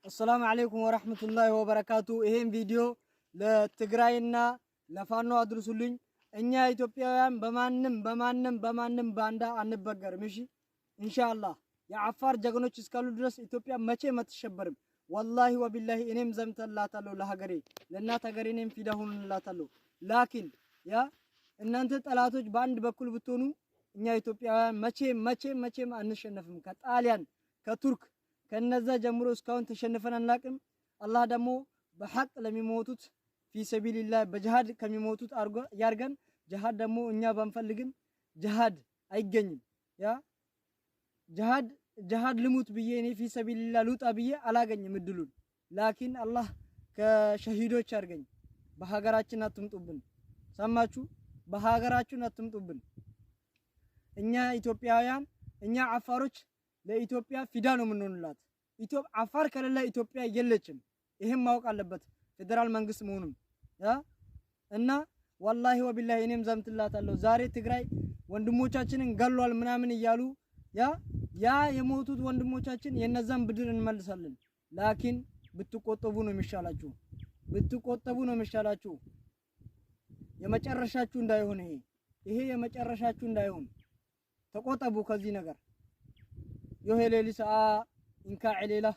السلام عليكم ورحمة الله وبركاته. إهم فيديو لتجرينا لفانو أدرسولين إني إثيوبيا بمانم باندا أنبغر مشي إن شاء الله يا عفار جغنوش إسكالو درس إثيوبيا ماشي ما تشبرم والله وبالله إنهم زمت الله تلو لهجري لأن تجرينهم في دهون الله تلو لكن يا إن أنت تلاتوج باند بكل بتونو إني إثيوبيا ماشي ما أنشنفهم كتاليان كترك ከነዛ ጀምሮ እስካሁን ተሸንፈን አናቅም። አላህ ደግሞ በሐቅ ለሚሞቱት في سبيل الله በጅሃድ ከሚሞቱት አርጎ ያርገን። ጅሃድ ደግሞ እኛ ባንፈልግም ጅሃድ አይገኝም። ያ ጅሃድ ልሙት ብዬ እኔ في سبيل الله ልውጣ ብዬ አላገኝም እድሉን። ላኪን አላህ ከሸሂዶች አርገኝ። በሀገራችን አትምጡብን። ሰማችሁ? በሀገራችን አትምጡብን። እኛ ኢትዮጵያውያን እኛ አፋሮች ለኢትዮጵያ ፊዳ ነው ምንሆንላት። አፋር ከሌላ ኢትዮጵያ የለችም። ይሄም ማወቅ አለበት ፌደራል መንግስት መሆኑን እና ወላሂ ወቢላሂ እኔም ዘምትላታለሁ። ዛሬ ትግራይ ወንድሞቻችንን ገሏል ምናምን እያሉ ያ የሞቱት ወንድሞቻችን የነዛን ብድር እንመልሳለን። ላኪን ብትቆጠቡ ነው የሚሻላችሁ። የመጨረሻችሁ እንዳይሆን ይሄ የመጨረሻችሁ እንዳይሆን ተቆጠቡ ከዚህ ነገር። يوهي ليلي ساعة إنكا عليلا